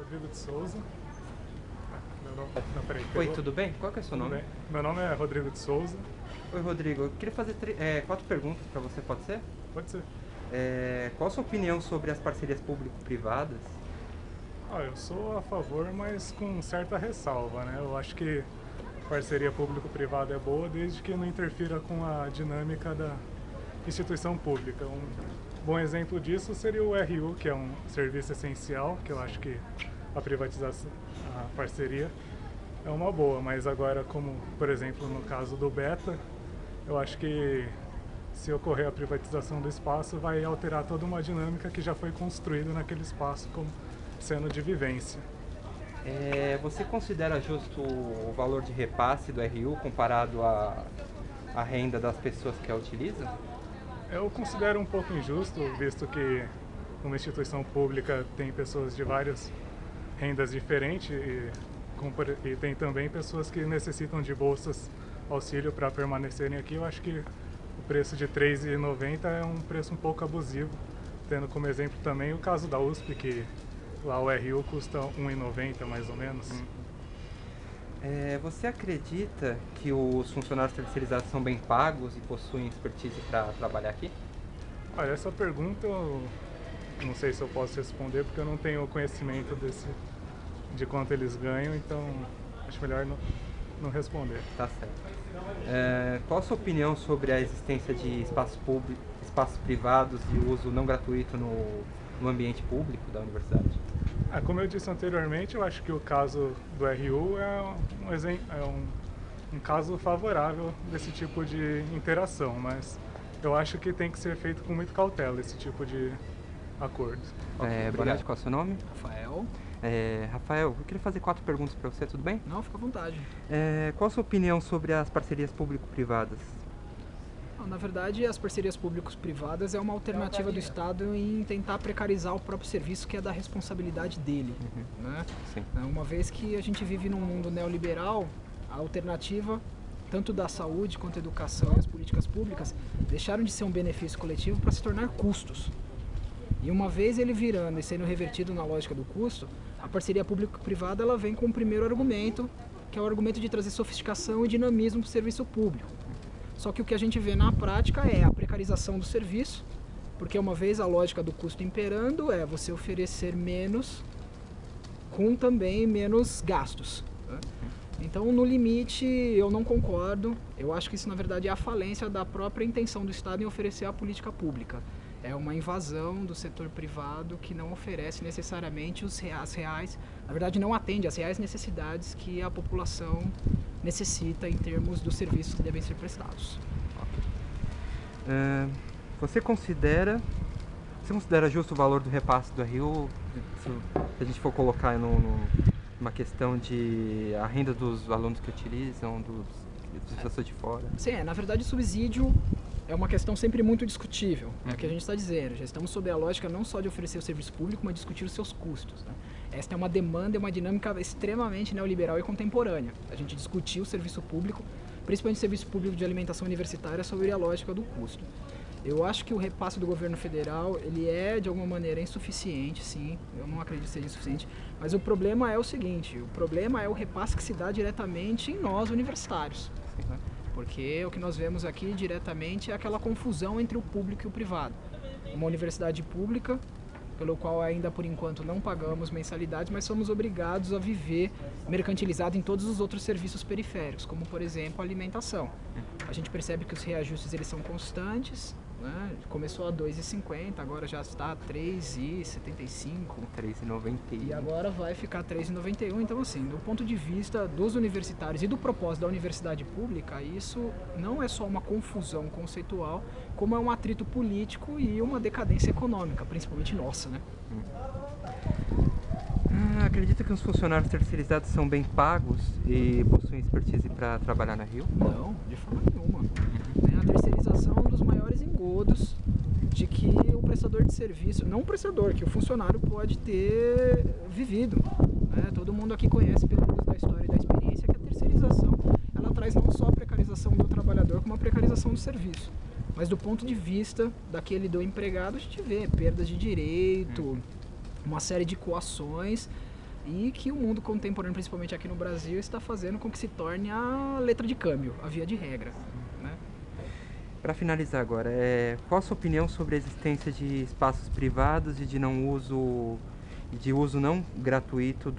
Rodrigo de Souza. Meu nome... Não, peraí, Oi, tudo bem? Qual que é o seu tudo nome? bem? Meu nome é Rodrigo de Souza. Oi, Rodrigo. Eu queria fazer 4 perguntas para você, pode ser? Pode ser. Qual a sua opinião sobre as parcerias público-privadas? Eu sou a favor, mas com certa ressalva, né? Eu acho que parceria público-privada é boa desde que não interfira com a dinâmica da instituição pública. Um bom exemplo disso seria o RU, que é um serviço essencial, que eu acho que a privatização, a parceria é uma boa, mas agora, como por exemplo no caso do Beta, eu acho que se ocorrer a privatização do espaço vai alterar toda uma dinâmica que já foi construída naquele espaço como sendo de vivência. Você considera justo o valor de repasse do RU comparado à renda das pessoas que a utilizam? Eu considero um pouco injusto, visto que uma instituição pública tem pessoas de várias rendas diferentes e tem também pessoas que necessitam de bolsas auxílio para permanecerem aqui. Eu acho que o preço de R$ 3,90 é um preço um pouco abusivo, tendo como exemplo também o caso da USP, que lá o RU custa R$ 1,90 mais ou menos. Você acredita que os funcionários terceirizados são bem pagos e possuem expertise para trabalhar aqui? Olha, essa pergunta eu não sei se eu posso responder porque eu não tenho conhecimento de quanto eles ganham, então acho melhor não responder. Tá certo. Qual a sua opinião sobre a existência de espaços privados de uso não gratuito no ambiente público da universidade? Como eu disse anteriormente, eu acho que o caso do RU um caso favorável desse tipo de interação, mas eu acho que tem que ser feito com muita cautela esse tipo de acordo. Boa noite, qual é o seu nome? Rafael. Rafael, eu queria fazer 4 perguntas para você, tudo bem? Não, fica à vontade. Qual a sua opinião sobre as parcerias público-privadas? Na verdade, as parcerias públicos-privadas é uma alternativa do Estado em tentar precarizar o próprio serviço, que é da responsabilidade dele. Né? Sim. Uma vez que a gente vive num mundo neoliberal, a alternativa, tanto da saúde quanto a educação e as políticas públicas, deixaram de ser um benefício coletivo para se tornar custos. E uma vez ele virando e sendo revertido na lógica do custo, a parceria público-privada ela vem com o primeiro argumento, que é o argumento de trazer sofisticação e dinamismo para o serviço público. Só que o que a gente vê na prática é a precarização do serviço, porque uma vez a lógica do custo imperando é você oferecer menos com também menos gastos. Né? Então, no limite, eu não concordo. Eu acho que isso, na verdade, é a falência da própria intenção do Estado em oferecer a política pública. É uma invasão do setor privado que não oferece necessariamente as reais, na verdade não atende às reais necessidades que a população necessita em termos dos serviços que devem ser prestados. Você considera justo o valor do repasse do RU? Se a gente for colocar numa questão de a renda dos alunos que utilizam, dos pessoas de fora? Sim, na verdade o subsídio é uma questão sempre muito discutível, é o que a gente está dizendo. Já estamos sob a lógica não só de oferecer o serviço público, mas discutir os seus custos. Né? Esta é uma demanda e uma dinâmica extremamente neoliberal e contemporânea. A gente discutir o serviço público, principalmente o serviço público de alimentação universitária, sobre a lógica do custo. Eu acho que o repasse do governo federal, ele é de alguma maneira insuficiente, sim, eu não acredito que seja insuficiente, mas o problema é o seguinte, o problema é o repasse que se dá diretamente em nós, universitários. Né? Porque o que nós vemos aqui diretamente é aquela confusão entre o público e o privado. Uma universidade pública, pelo qual ainda por enquanto não pagamos mensalidades, mas somos obrigados a viver mercantilizado em todos os outros serviços periféricos, como por exemplo a alimentação. A gente percebe que os reajustes eles são constantes, né? Começou a R$ 2,50, agora já está a R$ 3,75. R$ 3,91. E agora vai ficar R$ 3,91. Então, assim, do ponto de vista dos universitários e do propósito da universidade pública, isso não é só uma confusão conceitual, como é um atrito político e uma decadência econômica, principalmente nossa, né? Acredita que os funcionários terceirizados são bem pagos e possuem expertise para trabalhar na Rio? Não, de forma nenhuma. A terceirização é um dos maiores engodos de que o prestador de serviço, não o prestador, que o funcionário pode ter vivido. Né? Todo mundo aqui conhece, pelo uso da história e da experiência, que a terceirização ela traz não só a precarização do trabalhador, como a precarização do serviço. Mas do ponto de vista daquele do empregado, a gente vê perdas de direito, uma série de coações e que o mundo contemporâneo, principalmente aqui no Brasil, está fazendo com que se torne a letra de câmbio, a via de regra. Né? Para finalizar agora, qual a sua opinião sobre a existência de espaços privados e de uso não gratuito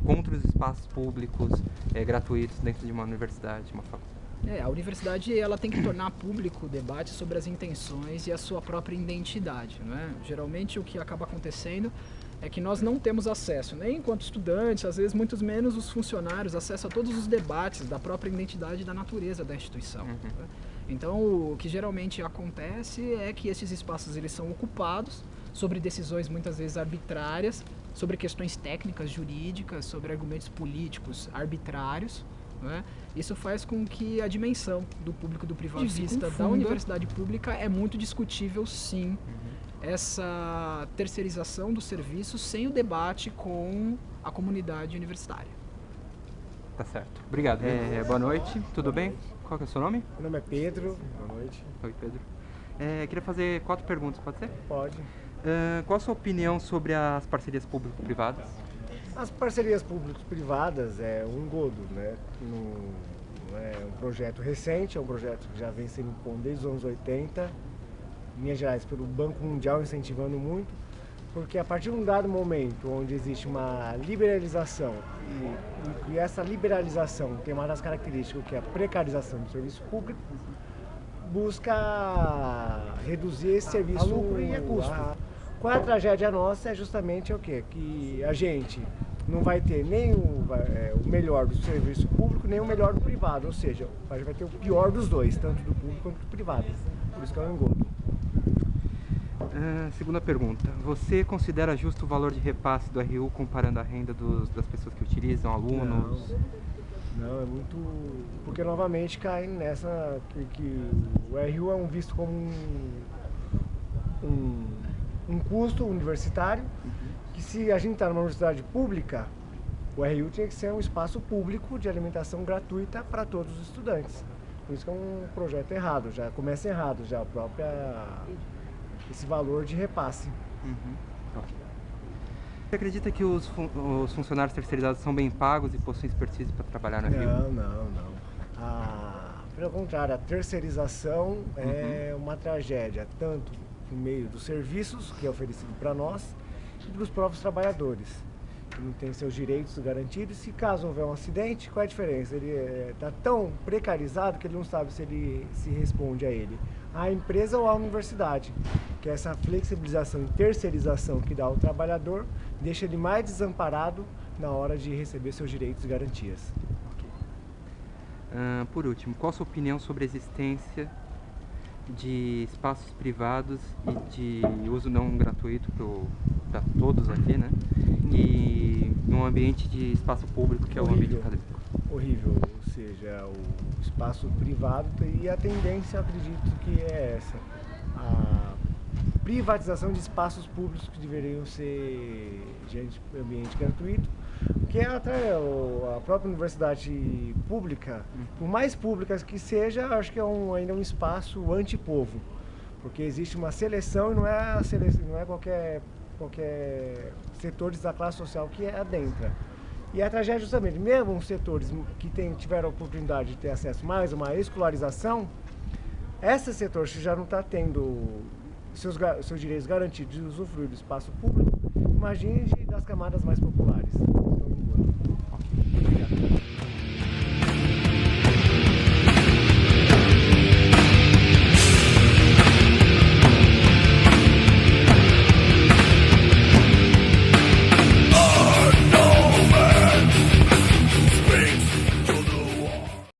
contra os espaços públicos gratuitos dentro de uma universidade, uma faculdade? A universidade ela tem que tornar público o debate sobre as intenções e a sua própria identidade. Não é? Geralmente o que acaba acontecendo é que nós não temos acesso, nem enquanto estudantes, às vezes muito menos os funcionários, acesso a todos os debates da própria identidade e da natureza da instituição. Né? Então o que geralmente acontece é que esses espaços eles são ocupados sobre decisões muitas vezes arbitrárias, sobre questões técnicas, jurídicas, sobre argumentos políticos arbitrários. Né? Isso faz com que a dimensão do público e do privado se confunda. Da universidade pública é muito discutível, sim, essa terceirização dos serviços sem o debate com a comunidade universitária. Tá certo. Obrigado. Boa noite, tudo bem? Qual que é o seu nome? Meu nome é Pedro. Boa noite. Oi, Pedro. Queria fazer 4 perguntas, pode ser? Pode. Qual a sua opinião sobre as parcerias público-privadas? As parcerias público-privadas é um engodo, né? Não é um projeto recente, é um projeto que já vem sendo pondo desde os anos 80, em Minas Gerais, pelo Banco Mundial incentivando muito, porque a partir de um dado momento onde existe uma liberalização e essa liberalização tem uma das características que é a precarização do serviço público, busca reduzir esse serviço a lucro e a custo. Qual é a tragédia nossa? É justamente o quê? Que a gente não vai ter nem o melhor do serviço público, nem o melhor do privado. Ou seja, a gente vai ter o pior dos dois, tanto do público quanto do privado. Por isso que é um engodo. Segunda pergunta. Você considera justo o valor de repasse do RU comparando a renda das pessoas que utilizam, alunos? Não, é muito... Porque novamente cai nessa que o RU é visto como um custo universitário, que se a gente está numa universidade pública, o RU tinha que ser um espaço público de alimentação gratuita para todos os estudantes. Por isso que é um projeto errado, já começa errado, já esse valor de repasse. Você acredita que os funcionários terceirizados são bem pagos e possuem expertise para trabalhar na RU? Não. Pelo contrário, a terceirização é uma tragédia, tanto por meio dos serviços que é oferecido para nós e para os próprios trabalhadores, que não têm seus direitos garantidos. Se caso houver um acidente, qual é a diferença? Ele está tão precarizado que ele não sabe se ele se responde a ele, à empresa ou à universidade, que essa flexibilização e terceirização que dá ao trabalhador deixa ele mais desamparado na hora de receber seus direitos e garantias. Por último, qual a sua opinião sobre a existência de espaços privados e de uso não gratuito para todos aqui, né? E num ambiente de espaço público que é o ambiente acadêmico? Horrível, ou seja, o espaço privado e a tendência, acredito que é essa, a privatização de espaços públicos que deveriam ser de ambiente gratuito, que a própria universidade pública, por mais públicas que seja, acho que ainda um espaço antipovo, porque existe uma seleção e não é qualquer setores da classe social que adentra. E a tragédia justamente, mesmo os setores que tiveram a oportunidade de ter acesso mais a uma escolarização, esses setores que já não estão tendo seus direitos garantidos de usufruir do espaço público, imagine das camadas mais populares.